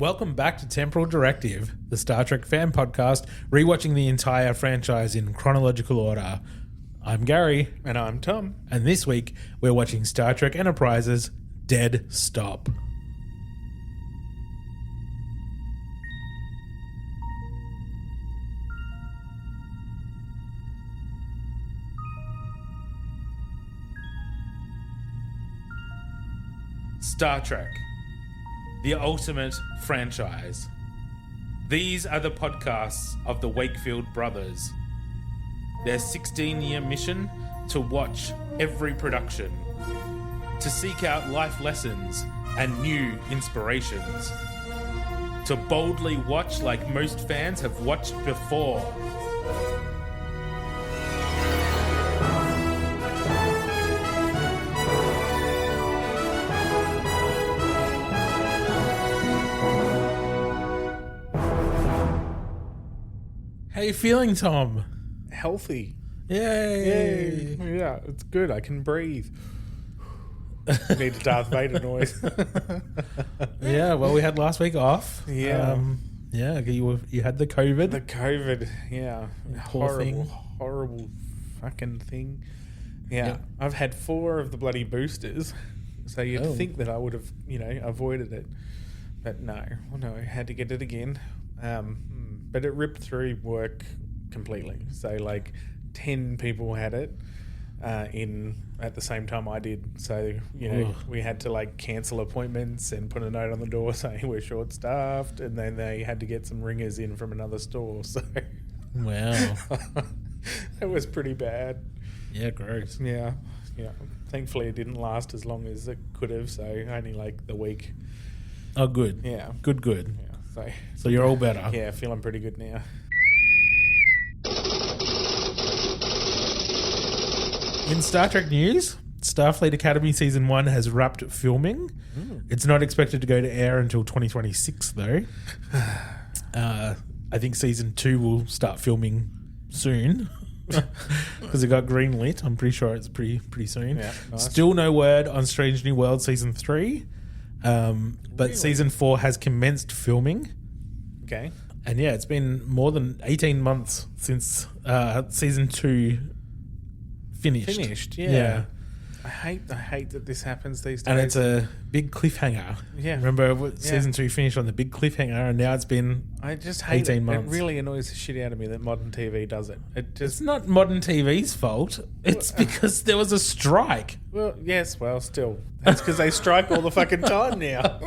Welcome back to Temporal Directive, the Star Trek fan podcast, rewatching the entire franchise in chronological order. I'm Gary. And I'm Tom. And this week, we're watching Star Trek Enterprise's Dead Stop. Star Trek, the ultimate franchise. These are the podcasts of the Wakefield brothers. Their 16-year mission to watch every production, to seek out life lessons and new inspirations, to boldly watch like most fans have watched before. How you feeling, Tom? Healthy. Yay! Yeah, it's good. I can breathe. Need a Darth Vader noise. Yeah, well, we had last week off. Yeah. You had the COVID. The COVID, yeah. Poor thing. Horrible fucking thing. Yeah. Yep. I've had 4 of the bloody boosters. So you'd Oh. think that I would have, avoided it. But no, I had to get it again. But it ripped through work completely. So like 10 people had it at the same time I did. So, Ugh. we had to like cancel appointments and put a note on the door saying we're short staffed, and then they had to get some ringers in from another store. So Wow. it was pretty bad. Yeah, gross. Yeah. Thankfully it didn't last as long as it could have, so only like the week. Oh, good. Yeah. Good. Yeah. So you're all better. Yeah, feeling pretty good now. In Star Trek news, Starfleet Academy Season 1 has wrapped filming. It's not expected to go to air until 2026, though. I think Season 2 will start filming soon because it got greenlit. I'm pretty sure it's pretty soon. Yeah, nice. Still no word on Strange New World Season 3. But Really? Season 4 has commenced filming. Okay. And yeah, it's been more than 18 months since Season 2 finished. Yeah. I hate that this happens these days. And it's a big cliffhanger. Yeah. Remember Season 2 finished on the big cliffhanger, and now it's been I just hate 18 it. months. It really annoys the shit out of me that modern TV does it. It just It's not modern TV's fault. It's because there was a strike. still. That's because they strike all the fucking time now.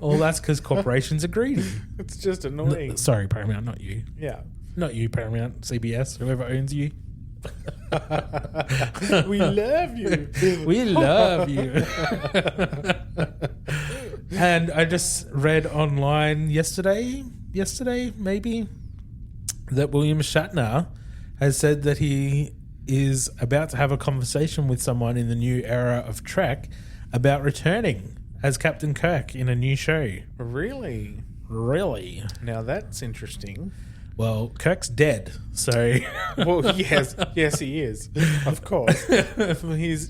Well, that's because corporations are greedy. It's just annoying. Sorry, Paramount, not you. Yeah. Not you, Paramount, CBS, whoever owns you. We love you. We love you. And I just read online yesterday maybe, that William Shatner has said that he is about to have a conversation with someone in the new era of Trek about returning as Captain Kirk in a new show. Really? Really? Now that's interesting. Well, Kirk's dead, so... Well, yes, he is. Of course.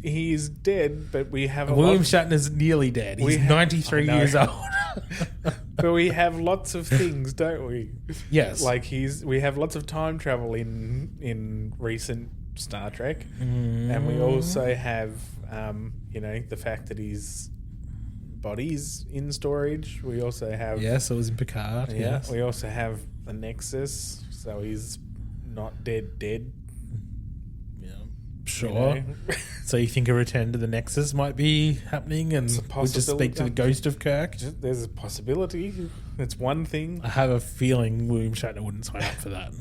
He's dead, but we have William Shatner's nearly dead. He's 93 years old. But we have lots of things, don't we? Yes. Like we have lots of time travel in recent Star Trek, and we also have the fact that his body's in storage. We also have Yes, it was in Picard. yeah. Yes. We also have the Nexus, so he's not dead. Yeah. Sure. You know? So you think a return to the Nexus might be happening, and It's a we'll just speak to the possibility. ghost of Kirk? There's a possibility. It's one thing. I have a feeling William Shatner wouldn't sign up for that.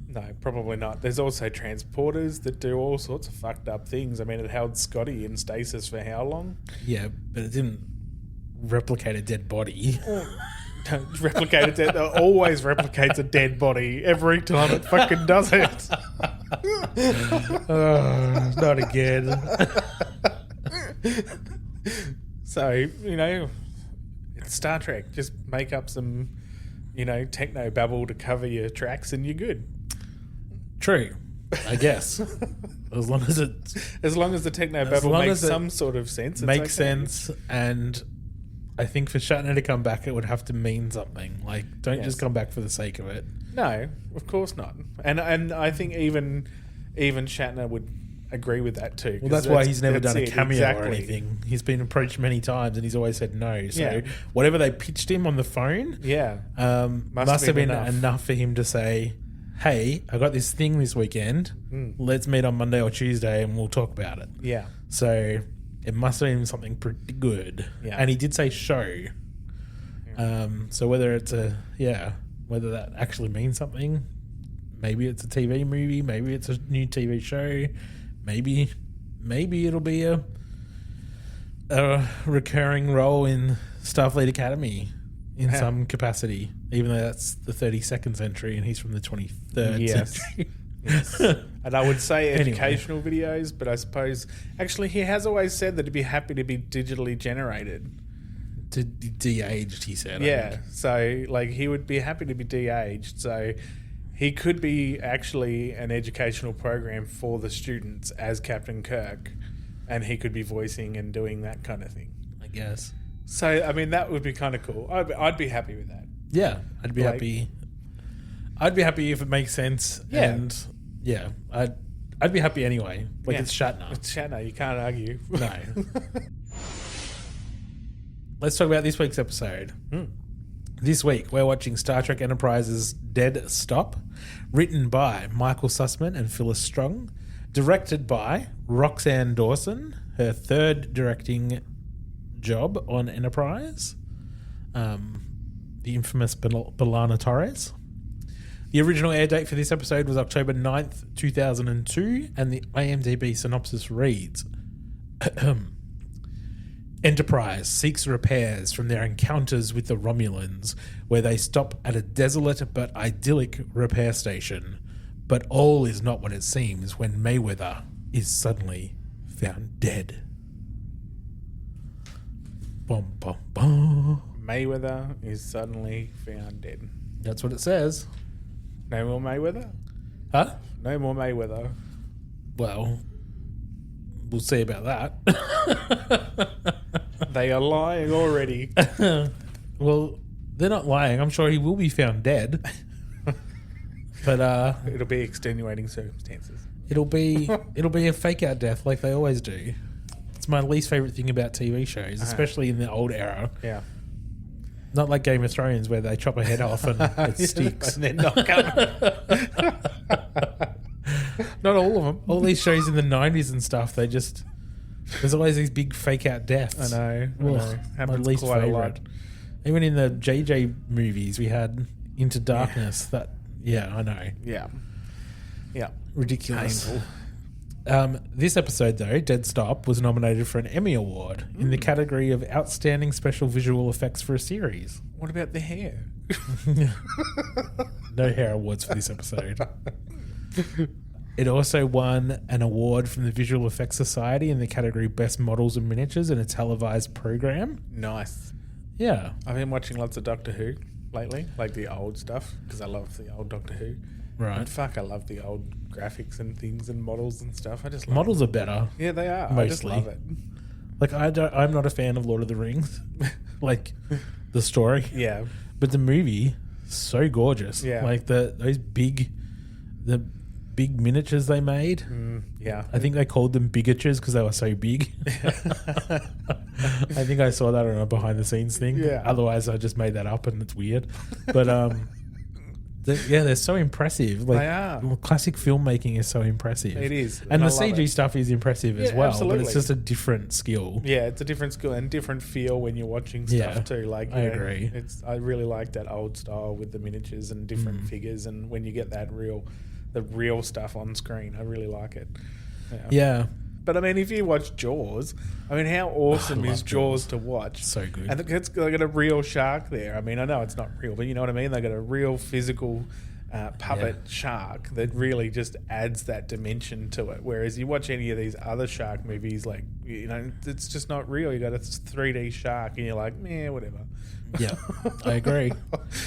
No, probably not. There's also transporters that do all sorts of fucked up things. I mean, it held Scotty in stasis for how long? Yeah, but it didn't replicate a dead body. Don't replicate a dead. It always replicates a dead body every time it fucking does it. Oh, not again. So, it's Star Trek. Just make up some, techno babble to cover your tracks and you're good. True, I guess. As long as it As long as the techno As babble long makes as it some sort of sense. It's makes okay. sense and I think for Shatner to come back, it would have to mean something. Like, don't just come back for the sake of it. No, of course not. And I think even Shatner would agree with that too. Well, that's why he's never done a cameo or anything. He's been approached many times and he's always said no. So whatever they pitched him on the phone, must have been enough for him to say, hey, I got this thing this weekend. Let's meet on Monday or Tuesday and we'll talk about it. Yeah. So it must have been something pretty good. Yeah. And he did say show. Yeah. So whether it's whether that actually means something, maybe it's a TV movie, maybe it's a new TV show, maybe it'll be a recurring role in Starfleet Academy in some capacity, even though that's the 32nd century and he's from the 23rd century. Yes. And I would say educational videos, but I suppose actually he has always said that he'd be happy to be digitally generated. To de-aged, he said. Yeah, so like he would be happy to be de-aged. So he could be actually an educational program for the students as Captain Kirk, and he could be voicing and doing that kind of thing, I guess. So I mean that would be kind of cool. I'd be happy with that. Yeah, I'd be happy. I'd be happy if it makes sense. Yeah. And yeah, I'd be happy anyway. Like it's Shatner. It's Shatner. You can't argue. No. Let's talk about this week's episode. This week, we're watching Star Trek Enterprise's Dead Stop, written by Michael Sussman and Phyllis Strong, directed by Roxanne Dawson, her third directing job on Enterprise, the infamous B'Elanna Torres. The original air date for this episode was October 9th, 2002, and the IMDb synopsis reads... Enterprise seeks repairs from their encounters with the Romulans, where they stop at a desolate but idyllic repair station. But all is not what it seems when Mayweather is suddenly found dead. Bum, bum, bum. Mayweather is suddenly found dead. That's what it says. No more Mayweather? Huh? No more Mayweather. Well, we'll see about that. They are lying already. Well, they're not lying. I'm sure he will be found dead. But it'll be extenuating circumstances. It'll be a fake out death like they always do. It's my least favorite thing about TV shows, especially in the old era. Yeah. Not like Game of Thrones where they chop a head off and it sticks. And they're not coming. Not all of them. All these shows in the 90s and stuff, there's always these big fake out deaths. I know. My least quite favorite. a lot. Even in the JJ movies, we had Into Darkness. I know. Yeah. Ridiculous. Painful. This episode, though, Dead Stop, was nominated for an Emmy Award in the category of Outstanding Special Visual Effects for a Series. What about the hair? No hair awards for this episode. It also won an award from the Visual Effects Society in the category Best Models and Miniatures in a televised program. Nice. Yeah. I've been watching lots of Doctor Who lately, like the old stuff, because I love the old Doctor Who. Right. And fuck, I love the old graphics and things and models and stuff. I just love Models are better. Yeah, they are. Mostly. I just love it. Like, I'm not a fan of Lord of the Rings. Like, the story. Yeah. But the movie, so gorgeous. Yeah. Like, the big miniatures they made. Yeah. I think they called them bigatures because they were so big. I think I saw that on a behind the scenes thing. Yeah. Otherwise, I just made that up and it's weird. But they're so impressive. Like, they are. Classic filmmaking is so impressive. It is. And the CG stuff is impressive as well. Absolutely. But it's just a different skill. Yeah, it's a different skill and different feel when you're watching stuff too. Like, I agree. I really like that old style with the miniatures and different figures, and when you get that the real stuff on screen, I really like it. Yeah. But I mean, if you watch Jaws, I mean, how awesome is Jaws to watch? So good. And they got a real shark there. I mean, I know it's not real, but you know what I mean? They got a real physical puppet shark that really just adds that dimension to it. Whereas you watch any of these other shark movies, like, you know, it's just not real. You got a 3D shark and you're like, meh, whatever. Yeah, I agree.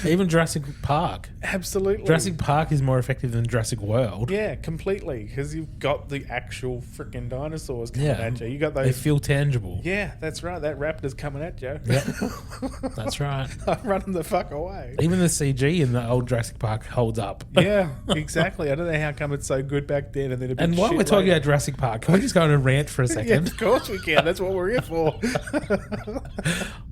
Even Jurassic Park. Absolutely. Jurassic Park is more effective than Jurassic World. Yeah, completely. Because you've got the actual freaking dinosaurs coming at you. You got those. They feel tangible. Yeah, that's right. That raptor's coming at you. Yep. That's right. I'm running the fuck away. Even the CG in the old Jurassic Park holds up. Yeah, exactly. I don't know how come it's so good back then and then a bit And while shit we're talking later. about Jurassic Park, can we just go on a rant for a Yeah, second? of course we can. That's what we're here for.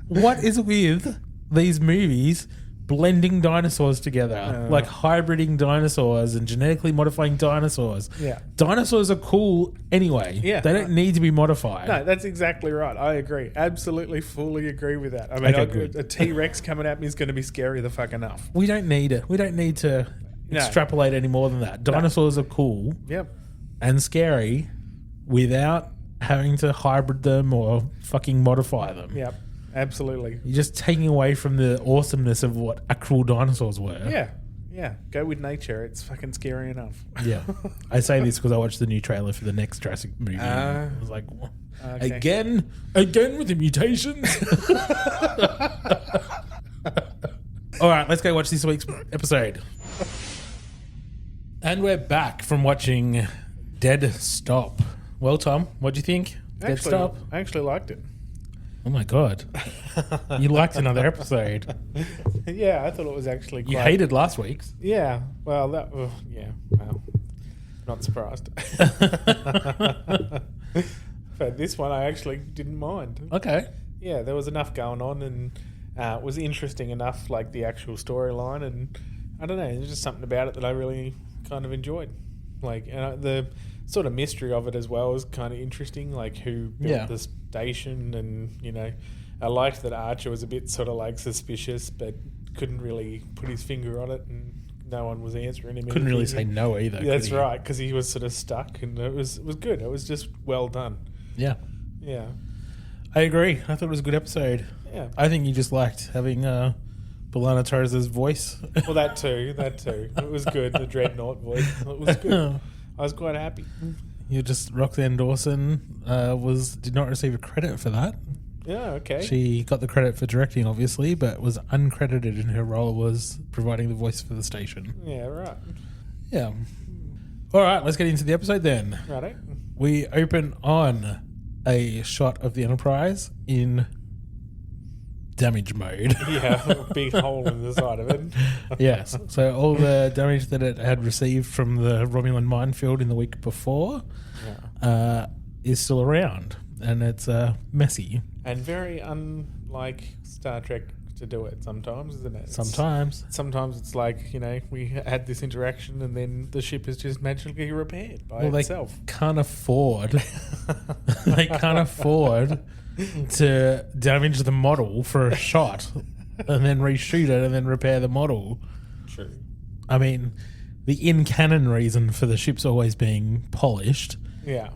What is with these movies blending dinosaurs together? Like hybriding dinosaurs and genetically modifying dinosaurs. Yeah. Dinosaurs are cool anyway. Yeah. They don't need to be modified. No, that's exactly right. I agree. Absolutely, fully agree with that. I mean, Okay, good. a T-Rex coming at me is going to be scary the fuck enough. We don't need it. We don't need to extrapolate any more than that. Dinosaurs are cool Yep. and scary without having to hybrid them or fucking modify them. Yep. Absolutely. You're just taking away from the awesomeness of what actual dinosaurs were. Yeah. Yeah. Go with nature. It's fucking scary enough. Yeah. I say this because I watched the new trailer for the next Jurassic movie. I was like, Okay. again with the mutations? All right, let's go watch this week's episode. And we're back from watching Dead Stop. Well, Tom, what do you think? Dead Stop? I actually liked it. Oh my God. You liked another episode. Yeah, I thought it was actually quite... You hated last week's. Yeah. Well, yeah. Well, not surprised. But this one I actually didn't mind. Okay. Yeah, there was enough going on and it was interesting enough, like the actual storyline, and I don't know, there's just something about it that I really kind of enjoyed. Like the sort of mystery of it as well was kind of interesting, like who built the station, and I liked that Archer was a bit sort of like suspicious but couldn't really put his finger on it, and no one was answering him. Couldn't really say no either. Yeah, that's right, because he was sort of stuck, and it was good. It was just well done. Yeah. Yeah. I agree. I thought it was a good episode. Yeah. I think you just liked having B'Elanna Torres' voice. Well, that too. It was good. The Dreadnought voice. It was good. I was quite happy. You just Roxanne Dawson did not receive a credit for that. Yeah, okay. She got the credit for directing, obviously, but was uncredited, and her role was providing the voice for the station. Yeah, right. Yeah. All right, let's get into the episode then. Righto. We open on a shot of the Enterprise in damage mode. Yeah, a big hole in the side of it. Yes. So all the damage that it had received from the Romulan minefield in the week before is still around, and it's messy. And very unlike Star Trek to do it sometimes, isn't it? Sometimes it's like, we had this interaction and then the ship is just magically repaired by itself. They can't afford to damage the model for a shot and then reshoot it and then repair the model. True. I mean, the in-canon reason for the ships always being polished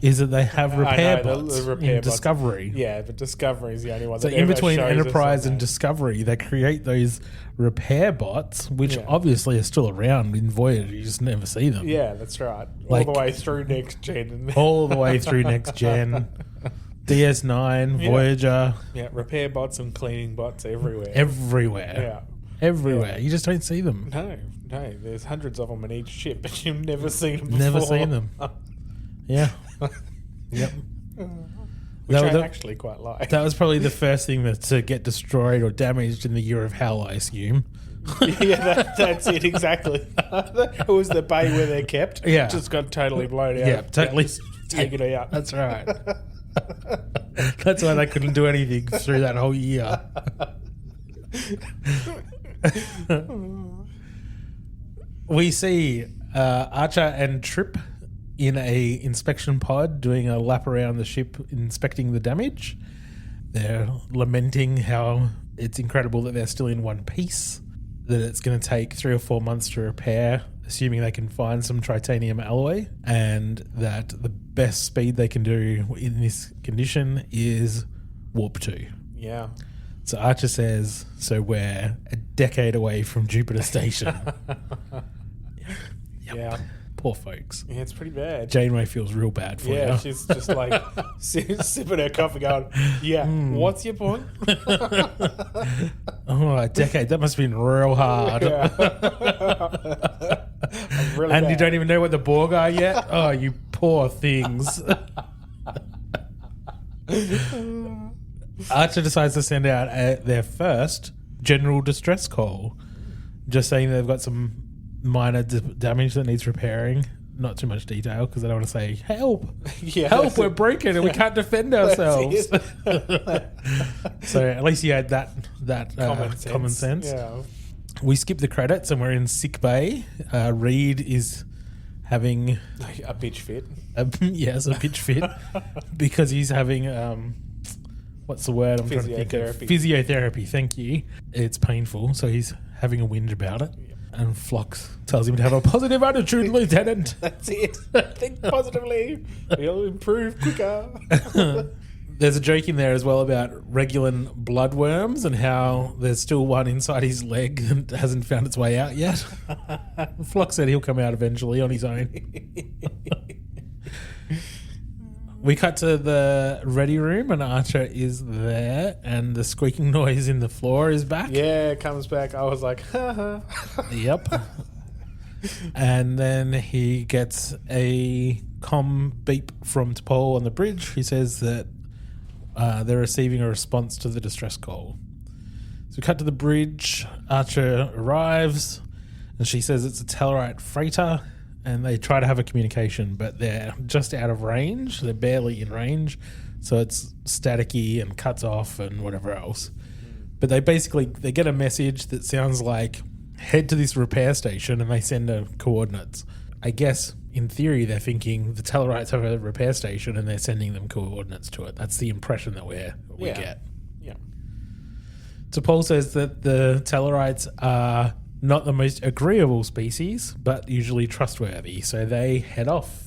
is that they have repair bots in Discovery. Yeah, but Discovery is the only one so that in ever between shows Enterprise us and Discovery, they create those repair bots, which obviously are still around in Voyager. You just never see them. Yeah, that's right. Like, all the way through Next Gen. All the way through Next Gen. DS9, Voyager. Yeah, repair bots and cleaning bots everywhere. Everywhere. Everywhere. You just don't see them. No. There's hundreds of them in each ship, but you've never seen them before. Never seen them. Yeah. Yep. Which I actually quite like. That was probably the first thing to get destroyed or damaged in the Year of Hell, I assume. Yeah, that's it, exactly. It was the bay where they're kept. Yeah. Just got totally blown out. Yeah, totally. Taken out. That's right. That's why they couldn't do anything through that whole year. We see Archer and Trip in a inspection pod doing a lap around the ship, inspecting the damage. They're lamenting how it's incredible that they're still in one piece, that it's going to take 3 or 4 months to repair, assuming they can find some titanium alloy, and that the best speed they can do in this condition is warp 2. Yeah. So Archer says, so we're a decade away from Jupiter Station. Yeah. Poor folks. Yeah, it's pretty bad. Janeway feels real bad for you. She's just like sipping her coffee going, what's your point? A decade. That must have been real hard. Yeah. Really and bad. you don't even know what the Borg are yet? Oh, you poor things. Archer decides to send out their first general distress call. Just saying they've got some minor damage that needs repairing. Not too much detail because I don't want to say, help, help, we're broken and we can't defend ourselves. So at least you had that common sense. Yeah. We skip the credits and we're in sick bay. Reed is having a bitch fit. A pitch fit because he's having what's the word I'm trying to think of? Physiotherapy. Thank you. It's painful, so he's having a whinge about it. And Phlox tells him to have a positive attitude, Lieutenant. That's it. Think positively. You'll improve quicker. There's a joke in there as well about Regulan bloodworms and how there's still one inside his leg and hasn't found its way out yet. Phlox said he'll come out eventually on his own. We cut to the ready room and Archer is there and the squeaking noise in the floor is back. Yeah, it comes back. I was like, ha. Yep. And then he gets a comm beep from T'Pol on the bridge. He says that they're receiving a response to the distress call. So we cut to the bridge. Archer arrives and she says it's a Tellarite freighter. And they try to have a communication, but they're just out of range. They're barely in range. So it's staticky and cuts off and whatever else. But they get a message that sounds like, head to this repair station, and they send coordinates. I guess, in theory, they're thinking the Tellarites have a repair station and they're sending them coordinates to it. That's the impression that we get. Yeah. T'Pol says that the Tellarites are not the most agreeable species, but usually trustworthy. So they head off.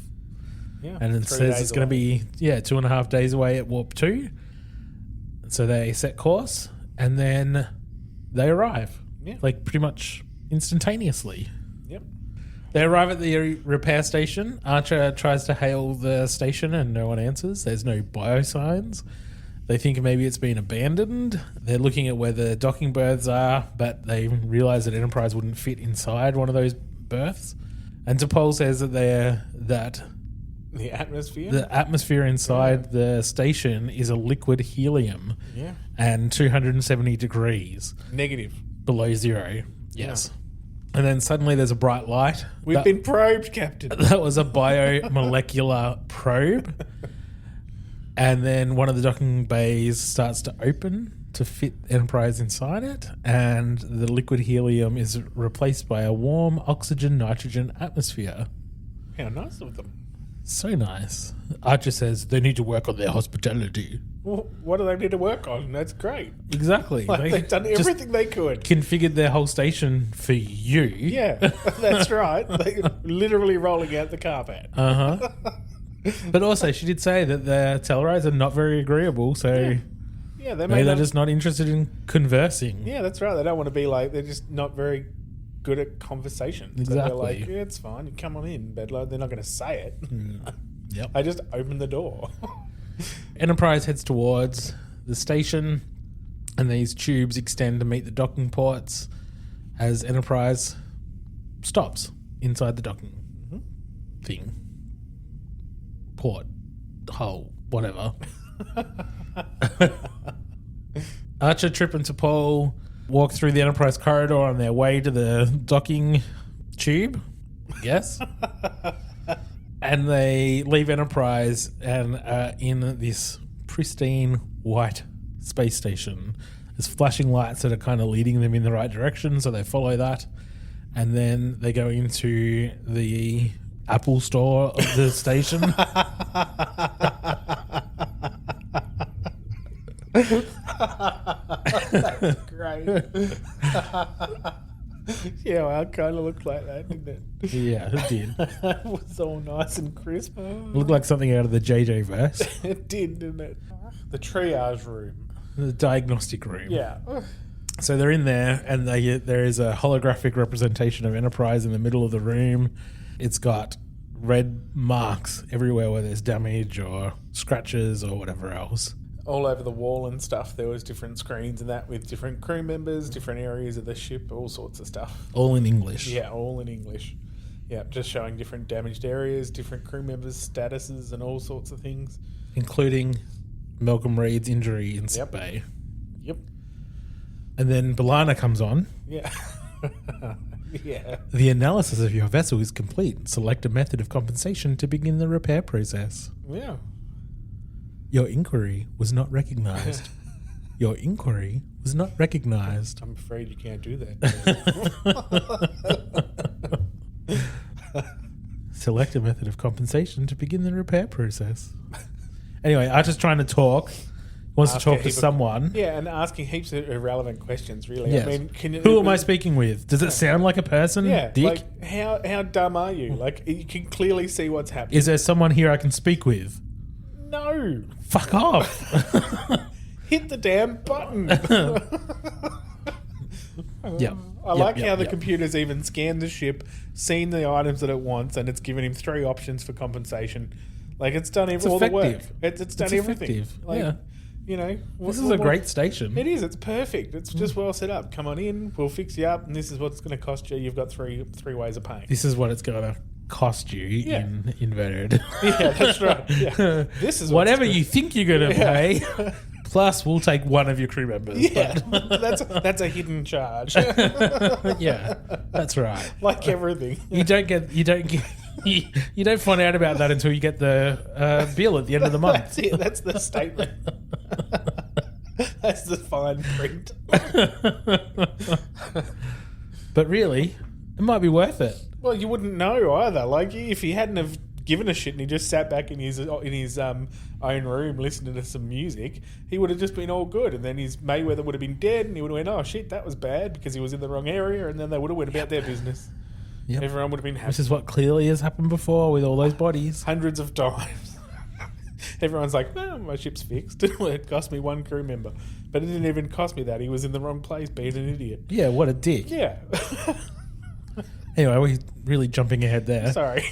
Yeah. And it says it's going to be 2.5 days away at Warp 2. So they set course and then they arrive. Yeah. Like pretty much instantaneously. Yep. They arrive at the repair station. Archer tries to hail the station and no one answers. There's no biosigns. They think maybe it's been abandoned. They're looking at where the docking berths are, but they realise that Enterprise wouldn't fit inside one of those berths. And T'Pol says that the atmosphere inside the station is a liquid helium. Yeah. And 270 degrees. Negative. Below zero. Yes. Yeah. And then suddenly there's a bright light. We've been probed, Captain. That was a biomolecular probe. And then one of the docking bays starts to open to fit Enterprise inside it. And the liquid helium is replaced by a warm oxygen-nitrogen atmosphere. How nice of them. So nice. Archer says they need to work on their hospitality. Well, what do they need to work on? That's great. Exactly. They've done everything they could. Configured their whole station for you. Yeah, that's right. They're literally rolling out the carpet. Uh-huh. But also, she did say that the Tellarites are not very agreeable, so they're just not interested in conversing. Yeah, that's right. They don't want to be like, they're just not very good at conversation. Exactly. So they're like, yeah, it's fine. You come on in, Bedler. They're not going to say it. Yep. I just opened the door. Enterprise heads towards the station, and these tubes extend to meet the docking ports as Enterprise stops inside the docking thing. Port, hole, whatever. Archer, Trip, and T'Pol walk through the Enterprise corridor on their way to the docking tube. Yes. And they leave Enterprise and are in this pristine white space station. There's flashing lights that are kind of leading them in the right direction, so they follow that. And then they go into the Apple store of the station. That's great. Yeah, well, it kind of looked like that, didn't it? Yeah, it did. It was all nice and crisp. It looked like something out of the JJ verse. It did, didn't it? The triage room. The diagnostic room. Yeah. So they're in there, and there is a holographic representation of Enterprise in the middle of the room. it's got red marks everywhere where there's damage or scratches or whatever else. All over the wall and stuff, there was different screens and that with different crew members, different areas of the ship, all sorts of stuff. All in English. Yeah, all in English. Yeah, just showing different damaged areas, different crew members' statuses and all sorts of things. Including Malcolm Reed's injury in sick bay. Yep. And then B'Elanna comes on. Yeah. Yeah. The analysis of your vessel is complete. Select a method of compensation to begin the repair process. Yeah. Your inquiry was not recognized. Your inquiry was not recognized. I'm afraid you can't do that. Select a method of compensation to begin the repair process. Anyway, Archer's trying to talk. He wants to talk to someone. Yeah, and asking heaps of irrelevant questions, really. Yes. I mean, who am I speaking with? Does it sound like a person? Yeah, Dick? like, how dumb are you? Like, you can clearly see what's happening. Is there someone here I can speak with? No. Fuck off. Hit the damn button. Yep. I like how the computer's even scanned the ship, seen the items that it wants, and it's given him 3 options for compensation. Like, it's done all the work. It's done everything. Effective. Like, yeah. You know, this is a great station. It is. It's perfect. It's just well set up. Come on in. We'll fix you up, and this is what it's going to cost you. You've got three ways of paying. This is what it's going to cost you in inverted. Yeah, that's right. Yeah. This is whatever you think you're going to pay. Plus, we'll take one of your crew members. Yeah, that's a hidden charge. Yeah, that's right. Like everything, you don't find out about that until you get the bill at the end of the month. That's it. That's the statement. That's the fine print. But really, it might be worth it. Well, you wouldn't know either. Like, if he hadn't have given a shit and he just sat back in his own room listening to some music, he would have just been all good. And then his Mayweather would have been dead, and he would have went, "Oh shit, that was bad," because he was in the wrong area. And then they would have went about their business. Yep. Everyone would have been happy. This is what clearly has happened before with all those bodies. Hundreds of times. Everyone's like, "Oh, my ship's fixed." It cost me 1 crew member, but it didn't even cost me that. He was in the wrong place, being an idiot. Yeah, what a dick. Yeah. Anyway, we're really jumping ahead there. Sorry.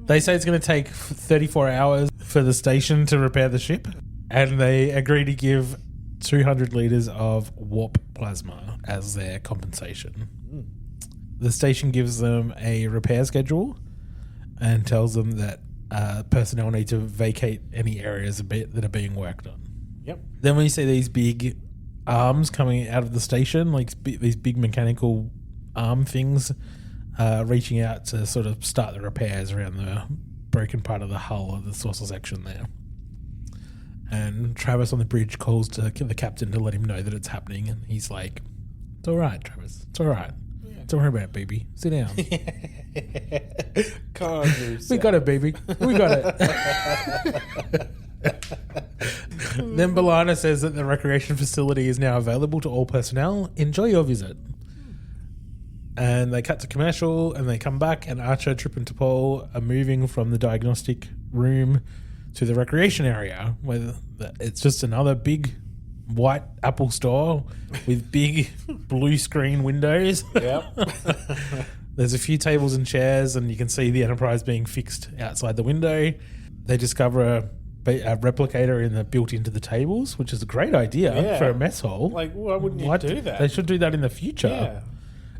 They say it's going to take 34 hours for the station to repair the ship, and they agree to give 200 litres of warp plasma as their compensation. The station gives them a repair schedule and tells them that personnel need to vacate any areas that are being worked on. Yep. Then when you see these big arms coming out of the station, like these big mechanical arm things reaching out to sort of start the repairs around the broken part of the hull of the saucer section there. And Travis on the bridge calls to the captain to let him know that it's happening, and he's like, "It's all right, Travis. It's all right. Yeah. Don't worry about it, baby. Sit down." Calm yourself. We got it, baby. We got it. Then B'Elanna says that the recreation facility is now available to all personnel. Enjoy your visit. And they cut to commercial, and they come back, and Archer, Trip, and T'Pol are moving from the diagnostic room to the recreation area, where it's just another big white Apple store with big blue screen windows. Yep. There's a few tables and chairs, and you can see the Enterprise being fixed outside the window. They discover a replicator built into the tables, which is a great idea for a mess hall. Like, why wouldn't you do that? They should do that in the future. Yeah.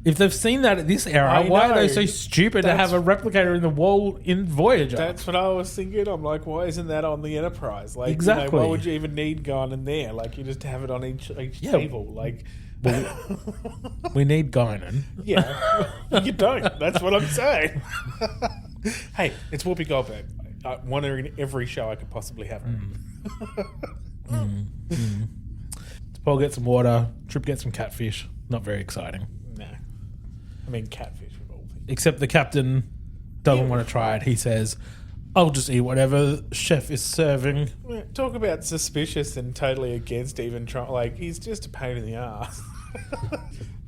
If they've seen that at this era, why are they so stupid to have a replicator in the wall in Voyager? That's what I was thinking. I'm like, why isn't that on the Enterprise? Like, exactly. Why would you even need Guinan in there? Like, you just have it on each table. Like, we need Guinan. Yeah, you don't. That's what I'm saying. Hey, it's Whoopi Goldberg. I want her in every show I could possibly have her. Paul gets some water. Trip gets some catfish. Not very exciting. No. I mean, catfish of all things. Except the captain doesn't want to try it. He says, "I'll just eat whatever the chef is serving." Talk about suspicious and totally against even trying. Like, he's just a pain in the ass.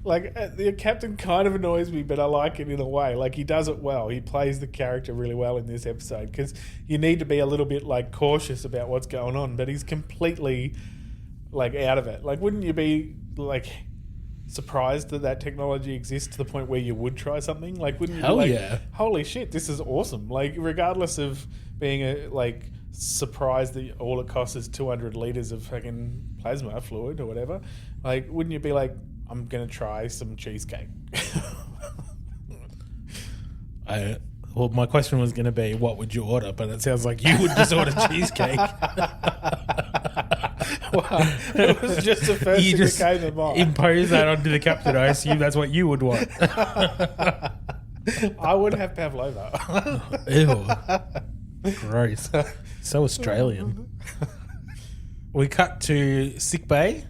Like, the captain kind of annoys me, but I like it in a way. Like, he does it well. He plays the character really well in this episode, because you need to be a little bit, like, cautious about what's going on, but he's completely, like, out of it. Like, wouldn't you be, like, surprised that technology exists to the point where you would try something? Like, wouldn't you Hell be like, yeah. holy shit, this is awesome? Like, regardless of being surprised that all it costs is 200 liters of fucking plasma fluid or whatever, like, wouldn't you be like, I'm gonna try some cheesecake? Well, my question was going to be, what would you order? But it sounds like you would just order cheesecake. Well, it was just the first You thing just that came to mind. impose that onto the captain. I assume that's what you would want. I would have pavlova. Ew. Gross. So Australian. We cut to sick bay,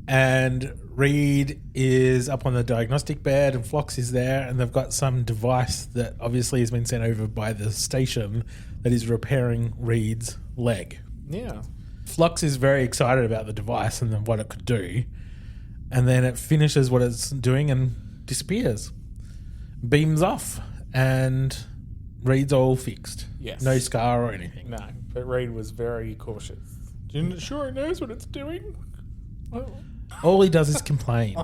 and Reed is up on the diagnostic bed and Phlox is there, and they've got some device that obviously has been sent over by the station that is repairing Reed's leg. Yeah. Phlox is very excited about the device and then what it could do, and then it finishes what it's doing and disappears. Beams off, and Reed's all fixed. Yes. No scar or anything. No, but Reed was very cautious. You sure it knows what it's doing? All he does is complain.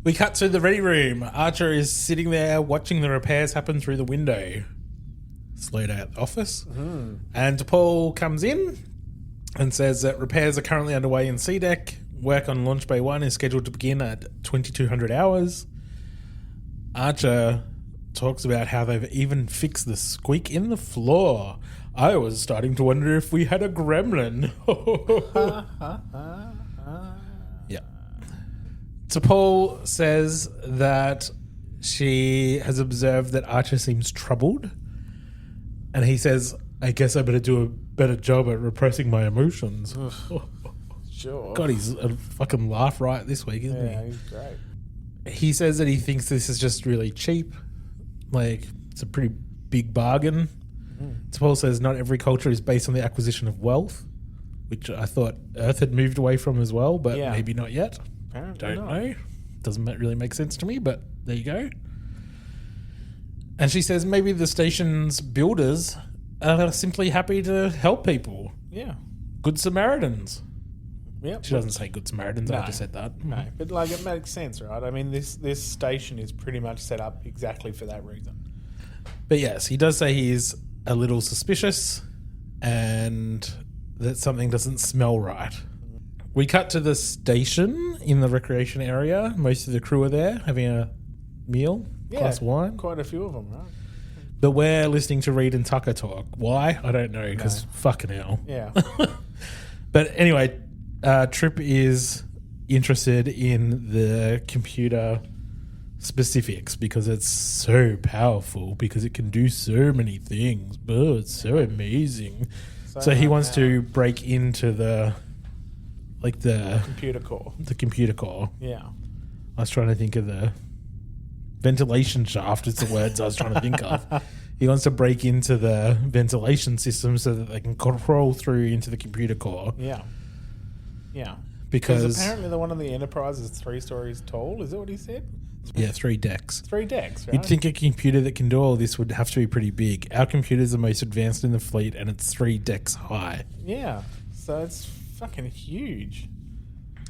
We cut to the ready room. Archer is sitting there watching the repairs happen through the window. Slowed out the office. And DePaul comes in and says that repairs are currently underway in C deck. Work on Launch Bay 1 is scheduled to begin at 2200 hours. Archer talks about how they've even fixed the squeak in the floor. I was starting to wonder if we had a gremlin. Yeah. T'Pol says that she has observed that Archer seems troubled. And he says, I guess I better do a better job at repressing my emotions. Sure. God, he's a fucking laugh right this week, isn't Yeah, he? he's great. He says that he thinks this is just really cheap. Like, it's a pretty big bargain. T'Pol says not every culture is based on the acquisition of wealth, which I thought Earth had moved away from as well, but Yeah. maybe not yet. Apparently Don't not. know. Doesn't really make sense to me, but there you go. And she says maybe the station's builders are simply happy to help people. Yeah. Good Samaritans. Yep. She doesn't say good Samaritans. I No. just said that. No, but like it makes sense, right? I mean, this station is pretty much set up exactly for that reason. But yes, he does say he is a little suspicious and that something doesn't smell right. We cut to the station in the recreation area. Most of the crew are there having a meal, glass of wine. Quite a few of them, right? But we're listening to Reed and Tucker talk. Why? I don't know, because fucking hell. Yeah. But anyway, Trip is interested in the computer specifics because it's so powerful, because it can do so many things. Oh, it's so amazing. So he wants to break into the Computer core. the computer core. Yeah. I was trying to think of the ventilation shaft. It's the words I was trying to think of. He wants to break into the ventilation system so that they can crawl through into the computer core. Yeah. Yeah. Because apparently the one on the Enterprise is 3 stories tall. Is that what he said? 3 decks. 3 decks, right? You'd think a computer that can do all this would have to be pretty big. Our computer's the most advanced in the fleet, and it's 3 decks high. Yeah. So it's fucking huge.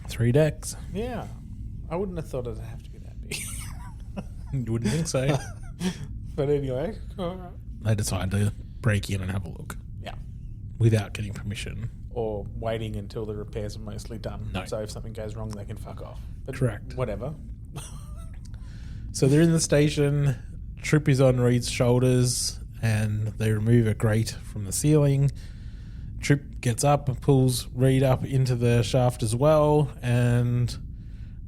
3 decks. Yeah. I wouldn't have thought it'd have to be that big. You wouldn't think so. But anyway. All right. They decided to break in and have a look Yeah. without getting permission. Or waiting until the repairs are mostly done. No. So if something goes wrong, they can fuck off. But Correct. Whatever. So they're in the station. Trip is on Reed's shoulders, and they remove a grate from the ceiling. Trip gets up and pulls Reed up into the shaft as well, and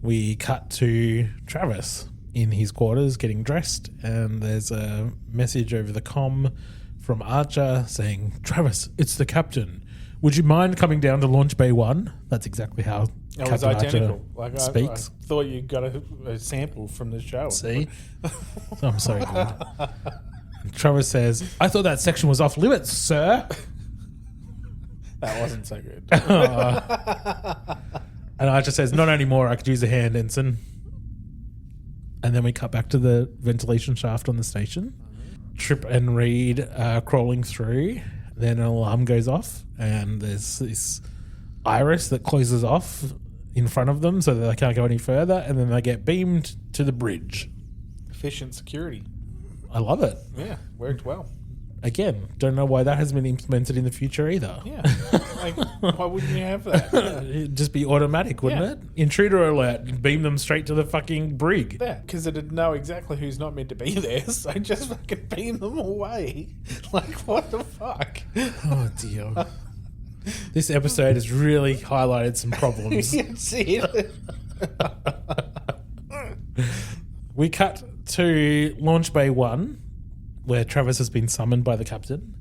we cut to Travis in his quarters getting dressed, and there's a message over the comm from Archer saying, "Travis, it's the captain. Would you mind coming down to Launch Bay 1?" That's exactly how It was Captain identical. Archer I speaks. thought you got a sample from the show. See? I'm so good. And Travis says, "I thought that section was off limits, sir." That wasn't so good. And Archer says, "Not anymore. I could use a hand, ensign." And then we cut back to the ventilation shaft on the station. Trip and Reed are crawling through. Then an alarm goes off, and there's this iris that closes off in front of them so that they can't go any further, and then they get beamed to the bridge. Efficient security. I love it. Yeah, worked well. Again, don't know why that has been implemented in the future either. Yeah. Like, why wouldn't you have that? It'd just be automatic, wouldn't Yeah. it? Intruder alert, beam them straight to the fucking brig. Yeah, because it'd know exactly who's not meant to be there, so just fucking beam them away. Like, what the fuck? Oh dear. This episode has really highlighted some problems. That's it. We cut to Launch Bay 1, where Travis has been summoned by the captain,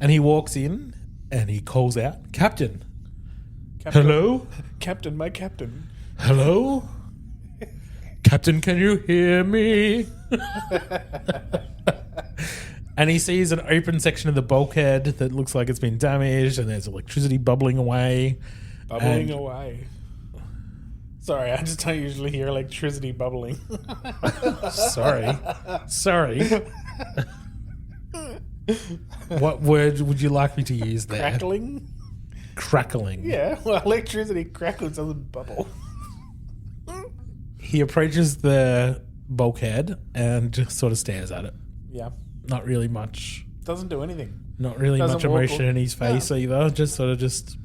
and he walks in and he calls out, Captain. Hello? Captain, my captain. Hello? Captain, can you hear me? And he sees an open section of the bulkhead that looks like it's been damaged, and there's electricity bubbling away. Bubbling away. Sorry, I just don't usually hear electricity bubbling. Sorry. What word would you like me to use there? Crackling? Crackling. Yeah, well, electricity crackles doesn't bubble. He approaches the bulkhead and just sort of stares at it. Yeah. Not really much. Doesn't do anything. Not really Doesn't much walk emotion or- in his face either. Just sort of just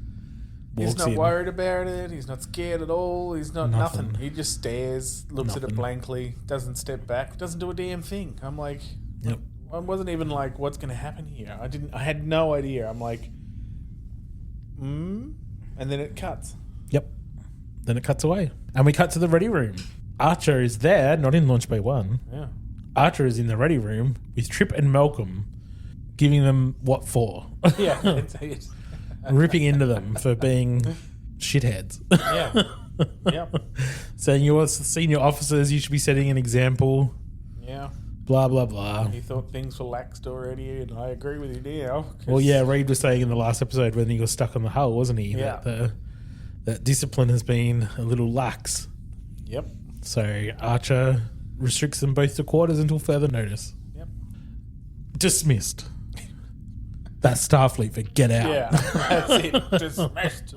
walks He's not in. worried about it. He's not scared at all. He's not Nothing. nothing. He just stares, looks at Nothing. it blankly, doesn't step back, doesn't do a damn thing. I'm like, Yep. I wasn't even like, what's going to happen here? I had no idea. I'm like, and then it cuts. Yep. Then it cuts away. And we cut to the ready room. Archer is there, not in Launch Bay 1. Yeah. Archer is in the ready room with Trip and Malcolm, giving them what for? Yeah. It's, it's, Ripping into them for being shitheads. yeah. Yep. Saying you're senior officers, you should be setting an example. Yeah. Blah, blah, blah. He thought things were laxed already, and I agree with you now. 'cause- Well, yeah, Reed was saying in the last episode when he was stuck on the hull, wasn't he? Yeah. That discipline has been a little lax. Yep. So Archer restricts them both to quarters until further notice. Yep. Dismissed. That's Starfleet for get out. Yeah. That's it. Dismissed.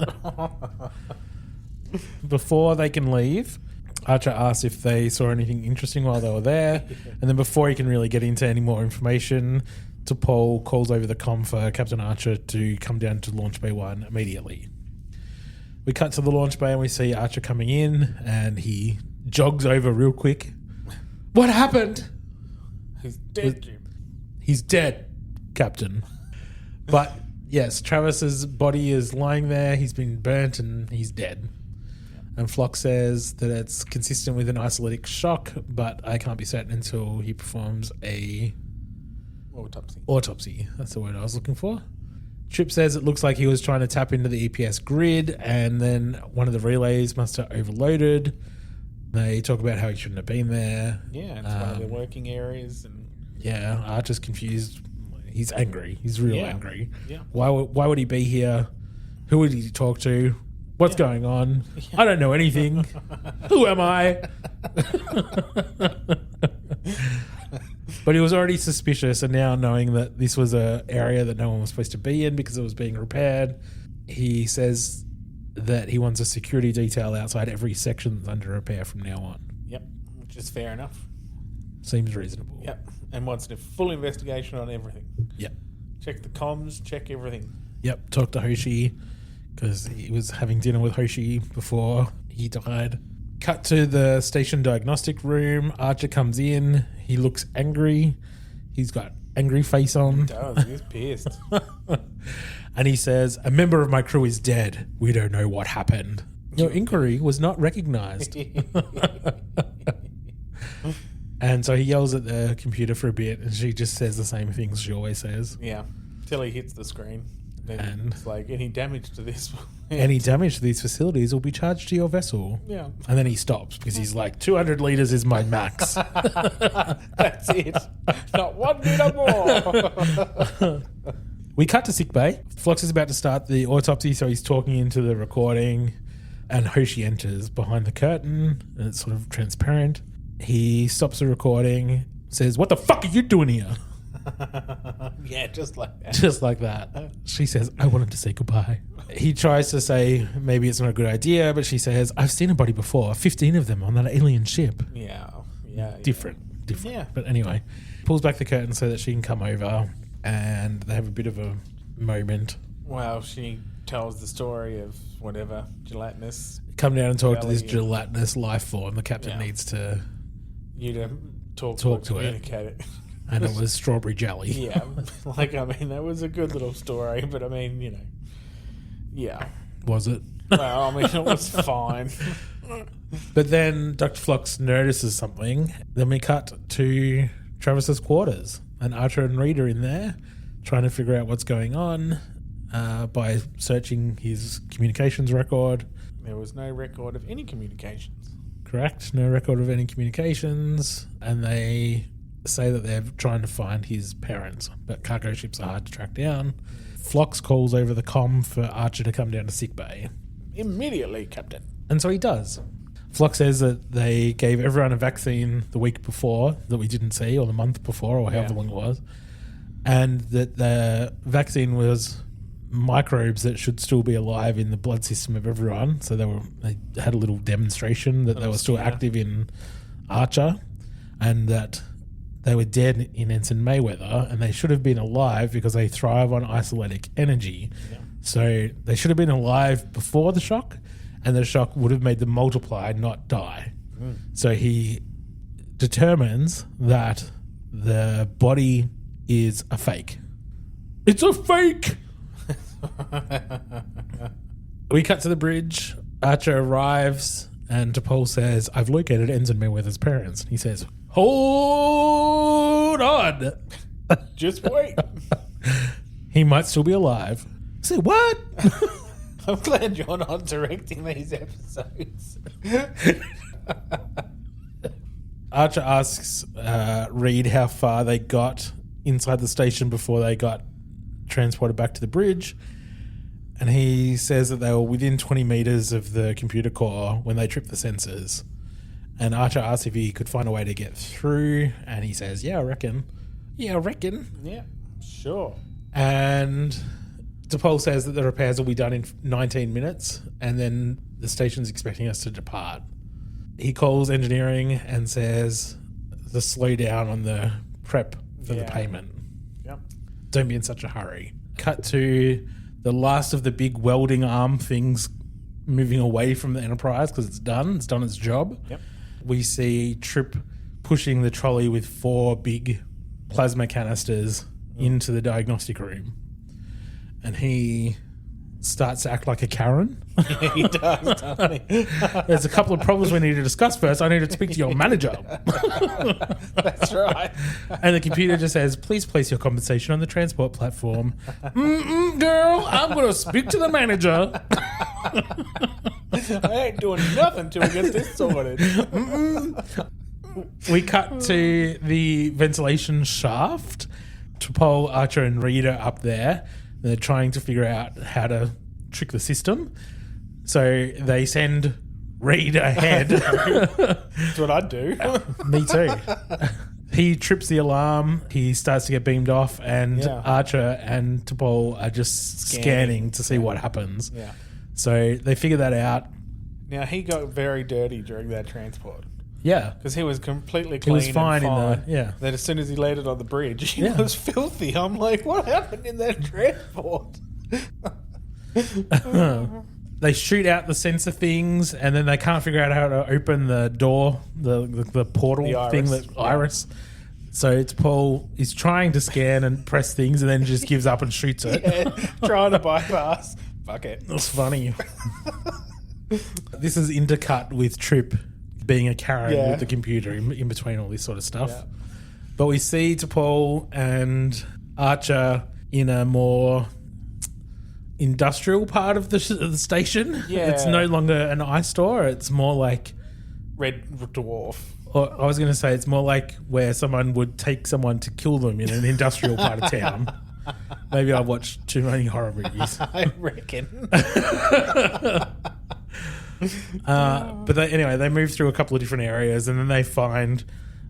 Before they can leave, Archer asks if they saw anything interesting while they were there. And then before he can really get into any more information, T'Pol calls over the comm for Captain Archer to come down to Launch Bay 1 immediately. We cut to the launch bay and we see Archer coming in and he jogs over real quick. What happened? He's dead, Jim. He's dead, Captain. But yes, Travis's body is lying there. He's been burnt and he's dead. And Flock says that it's consistent with an isolytic shock, but I can't be certain until he performs a autopsy. That's the word I was looking for. Trip says it looks like he was trying to tap into the EPS grid, and then one of the relays must have overloaded. They talk about how he shouldn't have been there. Yeah, it's one of the working areas, and Yeah, Archer's confused. He's angry. He's real Yeah. angry. Yeah. Why would he be here? Who would he talk to? What's going on? I don't know anything. Who am I? But he was already suspicious, and now knowing that this was an area that no one was supposed to be in because it was being repaired, he says that he wants a security detail outside every section that's under repair from now on. yep, which is fair enough. Seems reasonable. Yep, and wants a full investigation on everything. Yep. Check the comms, check everything. Yep. Talk to Hoshi because he was having dinner with Hoshi before he died. Cut to the station diagnostic room. Archer comes in. He looks angry. He's got angry face on. He does. He's pissed. And he says, a member of my crew is dead. We don't know what happened. Your inquiry was not recognized. And so he yells at the computer for a bit, and she just says the same things she always says. Yeah, till he hits the screen. Then And- it's like, any damage to this? Any damage to these facilities will be charged to your vessel. Yeah. And then he stops because he's like, 200 litres is my max. That's it. Not 1 meter more. We cut to sickbay. Flox is about to start the autopsy, so he's talking into the recording, and Hoshi enters behind the curtain, and it's sort of transparent. He stops the recording, says, "What the fuck are you doing here?" Yeah, just like that. Just like that. She says, I want him to say goodbye. He tries to say maybe it's not a good idea, but she says, I've seen a body before, 15 of them on that alien ship. Yeah. Different. Yeah. But anyway, pulls back the curtain so that she can come over, and they have a bit of a moment. Well, she tells the story of whatever, gelatinous. Come down and talk to this Belly. gelatinous life form. The captain needs to You to talk to to it. communicate it. and it was strawberry jelly. Yeah. Like, I mean, that was a good little story, but I mean, you know. Yeah. Was it? Well, I mean, it was fine. But then Dr. Phlox notices something. Then we cut to Travis's quarters, and Archer and Reed are in there trying to figure out what's going on by searching his communications record. There was no record of any communications. Correct. No record of any communications. And they say that they're trying to find his parents, but cargo ships are hard to track down. Phlox calls over the comm for Archer to come down to sickbay. Immediately, Captain. And so he does. Phlox says that they gave everyone a vaccine the week before that we didn't see, or the month before, or however long it was, and that the vaccine was microbes that should still be alive in the blood system of everyone. So they had a little demonstration that they were still active in Archer, and that they were dead in Ensign Mayweather, and they should have been alive because they thrive on isoletic energy. Yeah. So they should have been alive before the shock, and the shock would have made them multiply, not die. So he determines that the body is a fake. It's a fake! We cut to the bridge. Archer arrives, and T'Pol says, I've located Ensign Mayweather's parents. He says, hold on. Just wait. He might still be alive. I say, what? I'm glad you're not directing these episodes. Archer asks Reed how far they got inside the station before they got transported back to the bridge. And he says that they were within 20 meters of the computer core when they tripped the sensors. And Archer asks if he could find a way to get through. And he says, yeah, I reckon. Yeah, Sure. And T'Pol says that the repairs will be done in 19 minutes, and then the station's expecting us to depart. He calls engineering and says to slow down on the prep for the payment. Yep. Don't be in such a hurry. Cut to the last of the big welding arm things moving away from the Enterprise because it's done. It's done its job. Yep. We see Trip pushing the trolley with 4 big plasma canisters into the diagnostic room. And he starts to act like a Karen. Yeah, he does, doesn't he? There's a couple of problems we need to discuss first. I need to speak to your manager. That's right. And the computer just says, please place your compensation on the transport platform. Girl, I'm going to speak to the manager. I ain't doing nothing till we get this sorted. We cut to the ventilation shaft. T'Pol, Archer, and Reed are up there. They're trying to figure out how to trick the system. So they send Reed ahead. That's what I'd do. Me too. He trips the alarm. He starts to get beamed off, and Archer and T'Pol are just scanning to see what happens. Yeah. So they figure that out. Now, he got very dirty during that transport. Yeah. Because he was completely clean. He was fine, and in the Then as soon as he landed on the bridge, he was filthy. I'm like, what happened in that transport? They shoot out the sensor things, and then they can't figure out how to open the door, the portal thing, iris. So it's Paul. He's trying to scan and press things, and then just gives up and shoots it. Yeah, trying to bypass. Fuck it. That's funny. This is intercut with Trip being a Karen with the computer in between all this sort of stuff. Yeah. But we see T'Pol and Archer in a more industrial part of the station. Yeah. It's no longer an ice store. It's more like... Red Dwarf. Or I was going to say it's more like where someone would take someone to kill them in an industrial part of town. Maybe I watched too many horror movies. I reckon. But anyway, they move through a couple of different areas, and then they find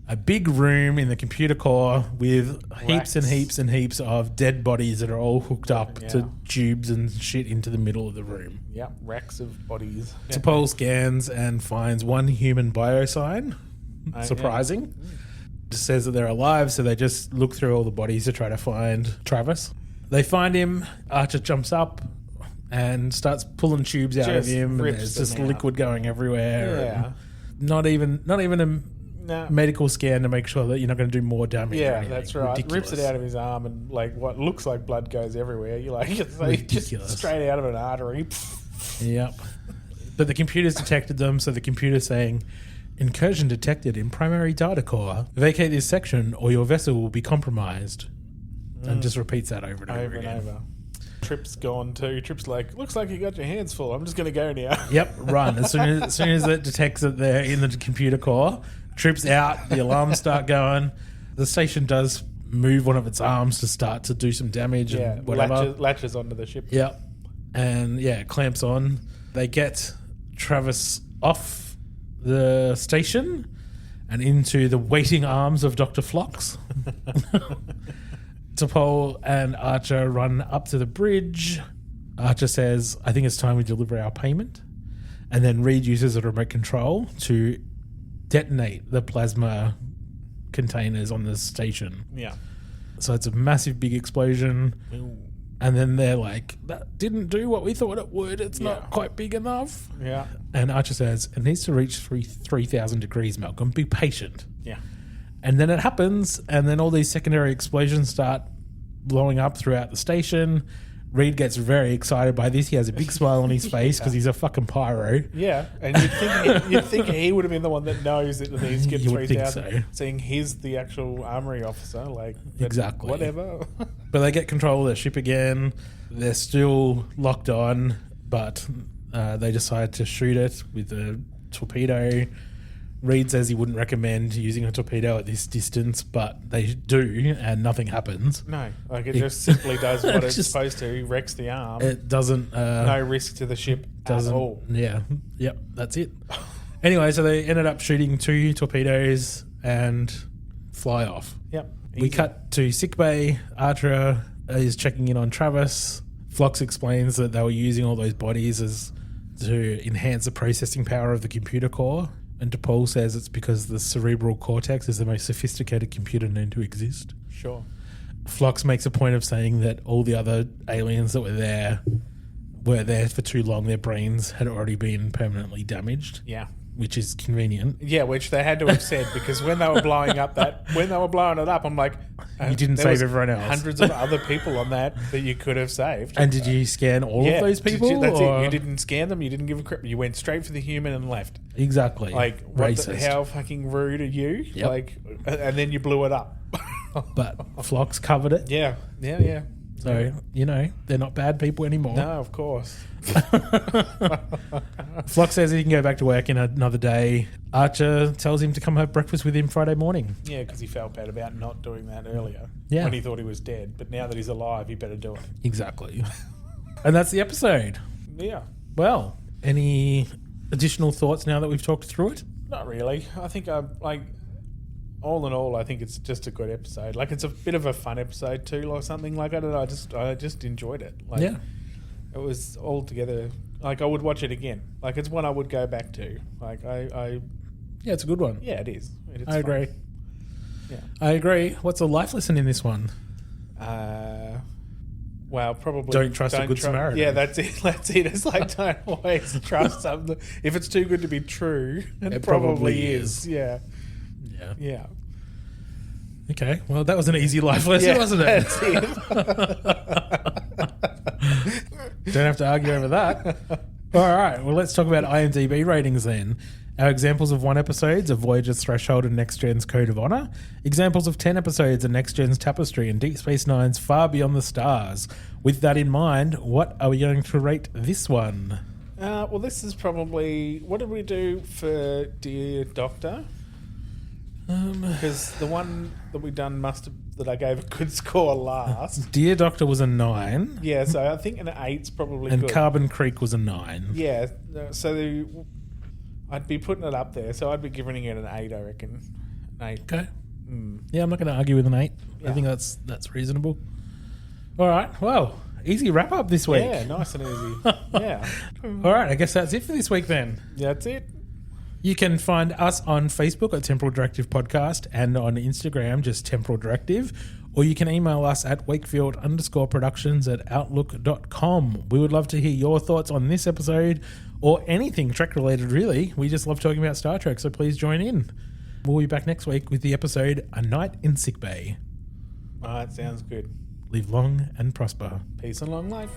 a big room in the computer core with heaps and Racks. heaps and heaps of dead bodies that are all hooked up Yeah. to tubes and shit into the middle of the room. Yep, racks of bodies. T'Pol scans and finds one human biosign. Surprising. Just says that they're alive, so they just look through all the bodies to try to find Travis. They find him. Archer jumps up and starts pulling tubes out of Just him. And rips there's them just out. liquid going everywhere. Yeah. And not even a No. medical scan to make sure that you're not going to do more damage. or Yeah, anything. that's right. Ridiculous. Rips it out of his arm and like what looks like blood goes everywhere. You're like, it's like Ridiculous. just straight out of an artery. Yep. But the computer's detected them, so the computer's saying, incursion detected in primary data core. Vacate this section or your vessel will be compromised. And just repeats that over and over, Over again. and over. Trip's gone too. Trip's like, looks like you got your hands full. I'm just going to go now. Yep, run. As soon as it detects that they're in the computer core, Trip's out, the alarms start going. The station does move one of its arms to start to do some damage Yeah, and whatever. latches onto the ship. Yep. And yeah, it clamps on. They get Travis off the station and into the waiting arms of Dr. Phlox. T'Pol and Archer run up to the bridge. Archer says, I think it's time we deliver our payment. And then Reed uses a remote control to detonate the plasma containers on the station. Yeah. So it's a massive big explosion. And then they're like, that didn't do what we thought it would. It's not quite big enough. Yeah. And Archer says, it needs to reach 3,000 degrees, Malcolm. Be patient. Yeah. And then it happens, and then all these secondary explosions start blowing up throughout the station. Reed gets very excited by this. He has a big smile on his face because he's a fucking pyro. Yeah, and you'd think he would have been the one that knows that it needs to get You would think 3,000, so. seeing he's the actual armory officer. Like, but Exactly. whatever. But they get control of their ship again. They're still locked on, but they decide to shoot it with a torpedo. Reed says he wouldn't recommend using a torpedo at this distance, but they do, and nothing happens. No, like it just simply does what it's Just- supposed to. Wrecks the arm. It doesn't... No risk to the ship at all. Yeah. Yep, that's it. Anyway, so they ended up shooting 2 torpedoes and fly off. Yep. We cut to sickbay. Archer is checking in on Travis. Phlox explains that they were using all those bodies to enhance the processing power of the computer core. And T'Pol says it's because the cerebral cortex is the most sophisticated computer known to exist. Sure. Phlox makes a point of saying that all the other aliens that were there for too long. Their brains had already been permanently damaged, Yeah. which is convenient. Yeah, which they had to have said because when they were blowing it up, I'm like, You didn't there save was everyone else. Hundreds of other people on that you could have saved. And did you scan all Yeah, of those did people? you- that's or- it. You didn't scan them. You didn't give a crap. You went straight for the human and left. Exactly. Like, what racist. how fucking rude are you? Yep. Like, and then you blew it up. But Phlox covered it. Yeah. So, they're not bad people anymore. No, of course. Phlox says he can go back to work in another day. Archer tells him to come have breakfast with him Friday morning. Yeah, because he felt bad about not doing that earlier. Yeah. When he thought he was dead. But now that he's alive, he better do it. Exactly. And that's the episode. Yeah. Well, any additional thoughts now that we've talked through it? Not really. I think all in all, I think it's just a good episode. Like, it's a bit of a fun episode too, or something. Like, I don't know. I just enjoyed it. Like, Yeah. It was all together. Like, I would watch it again. Like, it's one I would go back to. Like, Yeah, it's a good one. yeah, it is. It's I agree. fun. Yeah. I agree. What's a life lesson in this one? Well, probably Don't trust a good Samaritan. Yeah, that's it. That's it. It's like, don't always trust something. If it's too good to be true, it probably is. Yeah. Yeah. Yeah. Okay. Well, that was an easy life lesson, wasn't it? That's it. Don't have to argue over that. All right. Well, let's talk about IMDb ratings then. Our examples of 1 episodes are Voyager's Threshold and Next Gen's Code of Honor. Examples of 10 episodes are Next Gen's Tapestry and Deep Space Nine's Far Beyond the Stars. With that in mind, what are we going to rate this one? Well, this is probably... What did we do for Dear Doctor? Because the one that we done that I gave a good score last. Dear Doctor was a 9. Yeah, so I think an 8's probably And good. Carbon Creek was a 9. Yeah, so I'd be putting it up there. So I'd be giving it an 8, I reckon. 8. Okay. Yeah, I'm not going to argue with an 8. I Yeah. think that's reasonable. All right. Well, easy wrap up this week. Yeah, nice and easy. Yeah. All right. I guess that's it for this week then. That's it. You can find us on Facebook at Temporal Directive Podcast and on Instagram, just Temporal Directive. Or you can email us at wakefield_productions@outlook.com. We would love to hear your thoughts on this episode or anything Trek related, really. We just love talking about Star Trek, so please join in. We'll be back next week with the episode A Night in Sick Bay. That sounds good. Live long and prosper. Peace and long life.